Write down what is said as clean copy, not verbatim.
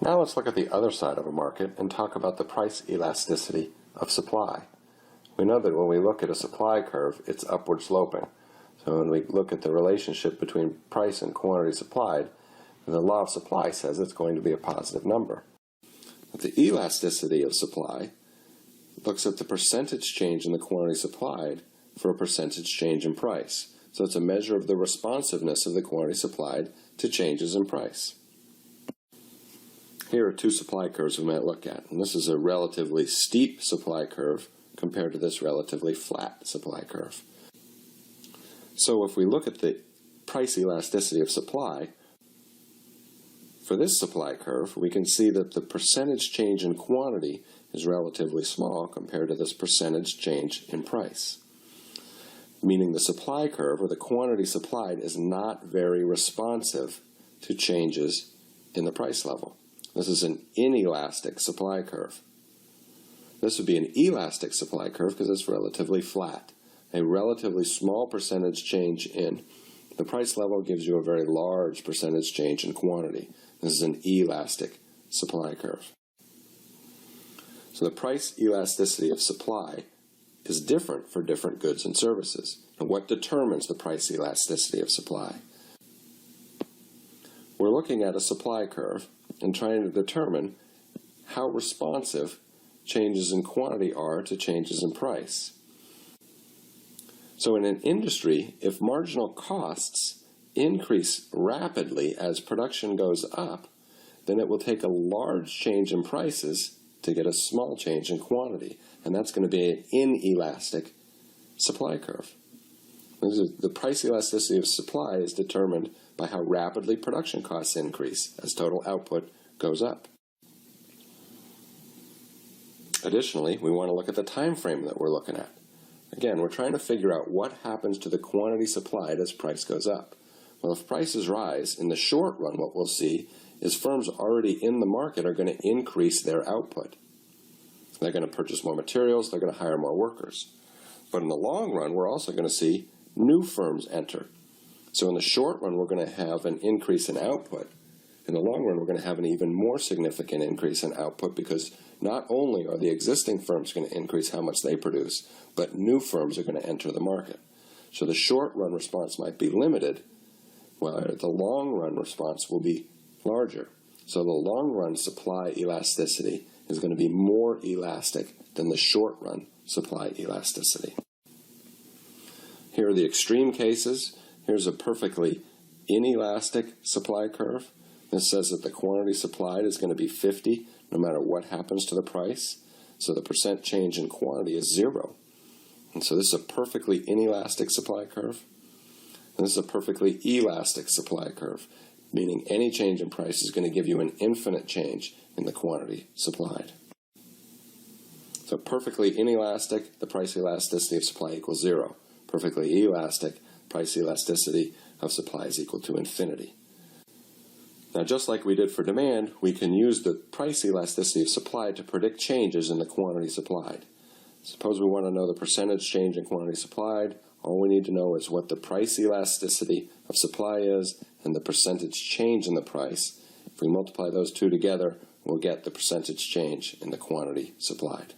Now let's look at the other side of a market and talk about the price elasticity of supply. We know that when we look at a supply curve, it's upward sloping. So when we look at the relationship between price and quantity supplied, the law of supply says it's going to be a positive number. But the elasticity of supply looks at the percentage change in the quantity supplied for a percentage change in price. So it's a measure of the responsiveness of the quantity supplied to changes in price. Here are two supply curves we might look at. And this is a relatively steep supply curve compared to this relatively flat supply curve. So if we look at the price elasticity of supply, for this supply curve, we can see that the percentage change in quantity is relatively small compared to this percentage change in price. Meaning the supply curve, or the quantity supplied, is not very responsive to changes in the price level. This is an inelastic supply curve. This would be an elastic supply curve because it's relatively flat. A relatively small percentage change in the price level gives you a very large percentage change in quantity. This is an elastic supply curve. So the price elasticity of supply is different for different goods and services. And what determines the price elasticity of supply? We're looking at a supply curve and trying to determine how responsive changes in quantity are to changes in price. So in an industry, if marginal costs increase rapidly as production goes up, then it will take a large change in prices to get a small change in quantity. And that's going to be an inelastic supply curve. The price elasticity of supply is determined by how rapidly production costs increase as total output goes up. Additionally, we want to look at the time frame that we're looking at. Again, we're trying to figure out what happens to the quantity supplied as price goes up. Well, if prices rise, in the short run, what we'll see is firms already in the market are going to increase their output. They're going to purchase more materials, they're going to hire more workers. But in the long run, we're also going to see new firms enter. So in the short run, we're going to have an increase in output. In the long run, we're going to have an even more significant increase in output because not only are the existing firms going to increase how much they produce, but new firms are going to enter the market. So the short-run response might be limited, while the long-run response will be larger. So the long-run supply elasticity is going to be more elastic than the short-run supply elasticity. Here are the extreme cases. Here's a perfectly inelastic supply curve. This says that the quantity supplied is going to be 50 no matter what happens to the price. So the percent change in quantity is 0. And so this is a perfectly inelastic supply curve. And this is a perfectly elastic supply curve, meaning any change in price is going to give you an infinite change in the quantity supplied. So perfectly inelastic, the price elasticity of supply equals 0. Perfectly elastic, price elasticity of supply is equal to infinity. Now, just like we did for demand, we can use the price elasticity of supply to predict changes in the quantity supplied. Suppose we want to know the percentage change in quantity supplied. All we need to know is what the price elasticity of supply is and the percentage change in the price. If we multiply those two together, we'll get the percentage change in the quantity supplied.